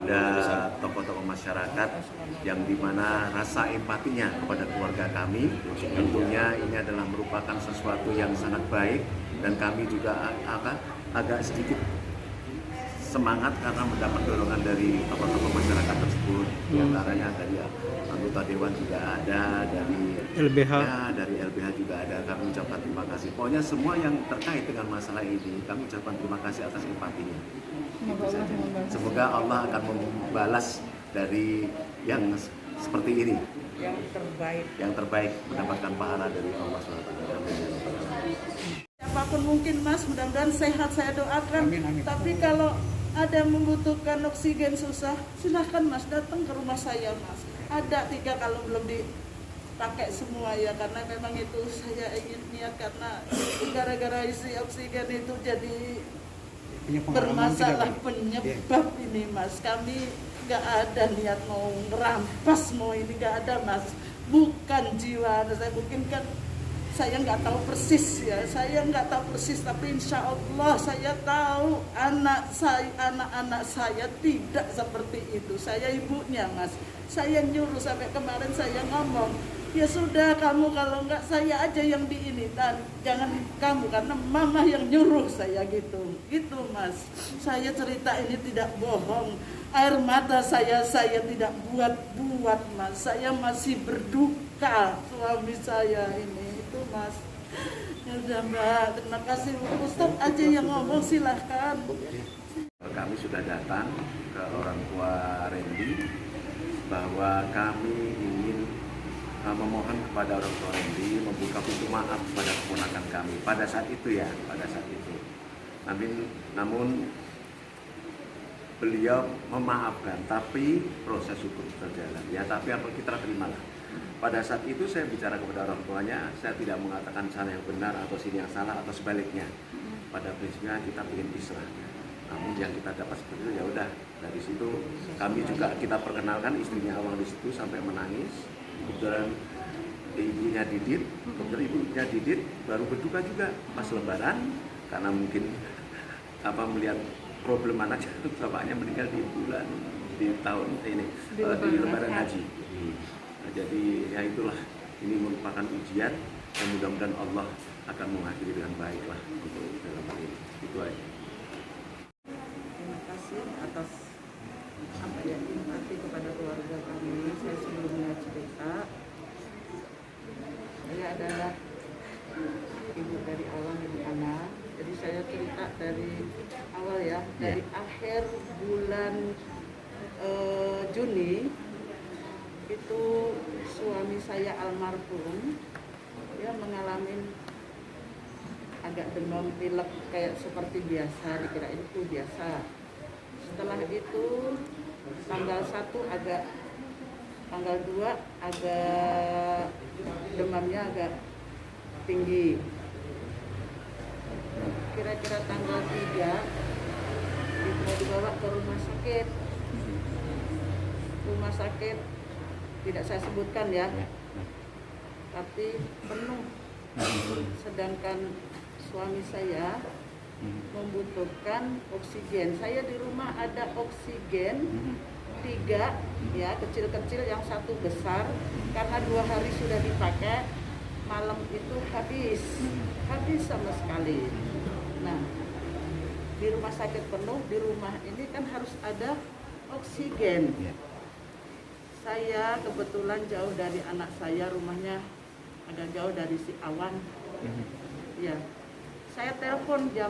ada tokoh-tokoh masyarakat yang dimana rasa empatinya kepada keluarga kami tentunya ini adalah merupakan sesuatu yang sangat baik, dan kami juga agak sedikit semangat karena mendapat dorongan dari tokoh-tokoh masyarakat tersebut, diantaranya dari anggota dewan juga ada, dari LBH. ya, dari LBH juga ada. Kami ucapkan terima kasih. Pokoknya semua yang terkait dengan masalah ini kami ucapkan terima kasih atas empatinya. Itu saja. Semoga Allah akan membalas dari yang seperti ini. Yang terbaik mendapatkan pahala dari Allah SWT. Siapapun mungkin Mas, mudah-mudahan sehat, saya doakan. Amin. Tapi kalau ada yang membutuhkan oksigen susah, silahkan Mas datang ke rumah saya Mas. Ada 3 kalau belum dipakai semua ya, karena memang itu saya ingin niat, karena gara-gara isi oksigen itu jadi bermasalah penyebab ini Mas. Kami nggak ada niat mau ngerampas, mau ini nggak ada Mas. Bukan jiwa, saya mungkin kan saya nggak tahu persis ya, tapi insya Allah saya tahu anak-anak saya tidak seperti itu. Saya ibunya Mas, saya nyuruh sampai kemarin saya ngomong, ya sudah kamu kalau nggak saya aja yang di ini, dan jangan kamu karena mama yang nyuruh saya gitu Mas. Saya cerita ini tidak bohong, air mata saya tidak buat Mas. Saya masih berduka suami saya ini. Itu Mas. Ya udah Mbak, terima kasih. Ustaz aja yang ngomong, silahkan. Kami sudah datang ke orang tua Randy bahwa kami ingin memohon kepada orang tua Randy membuka pintu maaf kepada keponakan kami pada saat itu. Namun beliau memaafkan, tapi proses hukum berjalan ya, tapi apa kita terimalah. Pada saat itu saya bicara kepada orang tuanya, saya tidak mengatakan sana yang benar atau sini yang salah atau sebaliknya. Pada prinsipnya kita ingin islah. Namun yang kita dapat seperti itu ya udah, dari situ kami juga kita perkenalkan istrinya awal di situ sampai menangis. Kemudian ibunya Didit baru berduka juga pas Lebaran karena mungkin melihat problem anaknya, bapaknya meninggal di tahun ini di Lebaran Haji. Jadi ya itulah, ini merupakan ujian dan mudah-mudahan Allah akan mengakhiri dengan baik lah untuk dalam hal ini. Itu aja. Terima kasih atas empati kepada keluarga kami. Saya sebelumnya cerita, saya adalah ibu dari awal ibu anak. Jadi saya cerita dari awal ya, dari akhir bulan Juni itu suami saya almarhum dia mengalami agak demam pilek kayak seperti biasa, dikirain itu biasa. Setelah itu tanggal 1 agak, tanggal 2 agak demamnya agak tinggi. Kira-kira tanggal 3 mau dibawa ke rumah sakit tidak saya sebutkan ya, tapi penuh. Sedangkan suami saya membutuhkan oksigen. Saya di rumah ada oksigen 3 ya, kecil-kecil, yang 1 besar, karena 2 hari sudah dipakai, malam itu habis sama sekali. Nah, di rumah sakit penuh, di rumah ini kan harus ada oksigen. Saya kebetulan jauh dari anak saya, rumahnya agak jauh dari si Awan. Ya, saya telepon jam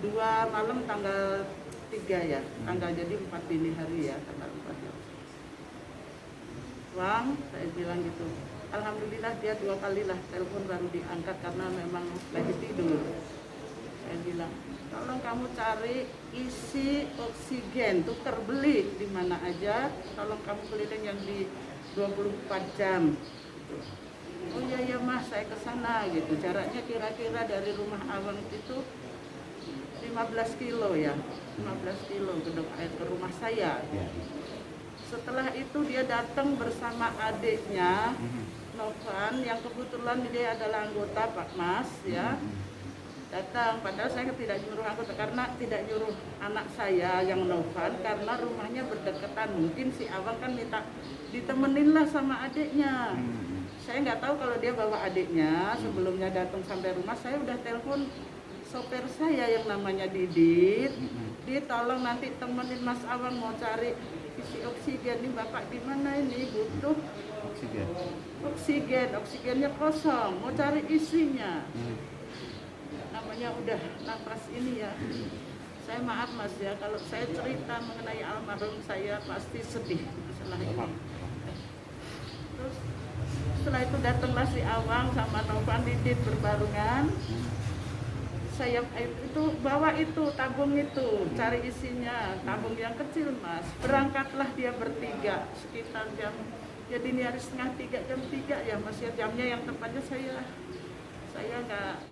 2 malam tanggal 3 ya, tanggal jadi 4 dini hari ya, tanggal 4 ya. Wang, saya bilang gitu. Alhamdulillah dia 2 kali lah telepon baru diangkat karena memang lagi tidur. Saya bilang, tolong kamu cari isi oksigen, tukar beli di mana aja, tolong kamu keliling yang di 24 jam. Gitu. Oh iya Mas, saya ke sana gitu. Jaraknya kira-kira dari rumah Awang itu 15 kilo ya, 15 kilo gedung air ke rumah saya. Setelah itu dia datang bersama adiknya, Novan, yang kebetulan dia adalah anggota Pak Mas ya. datang, padahal saya tidak nyuruh anggota, karena tidak nyuruh anak saya yang Novan, karena rumahnya berdekatan. Mungkin si Awang kan minta ditemenin lah sama adiknya. Saya nggak tahu kalau dia bawa adiknya. Sebelumnya datang sampai rumah, saya udah telepon sopir saya yang namanya Didit. Dia tolong nanti temenin Mas Awang mau cari isi oksigen. Ini bapak di mana ini butuh oksigennya kosong, mau cari isinya. Namanya udah nafas ini ya. Saya maaf Mas ya, kalau saya cerita mengenai almarhum saya pasti sedih setelah ini. Terus setelah itu datanglah si Awang sama Novan Didit berbarungan. Saya itu bawa itu tabung itu, cari isinya, tabung yang kecil Mas. Berangkatlah dia bertiga sekitar jam, jadi ini hari setengah 3, jam 3 ya Mas ya, jamnya yang tepatnya saya nggak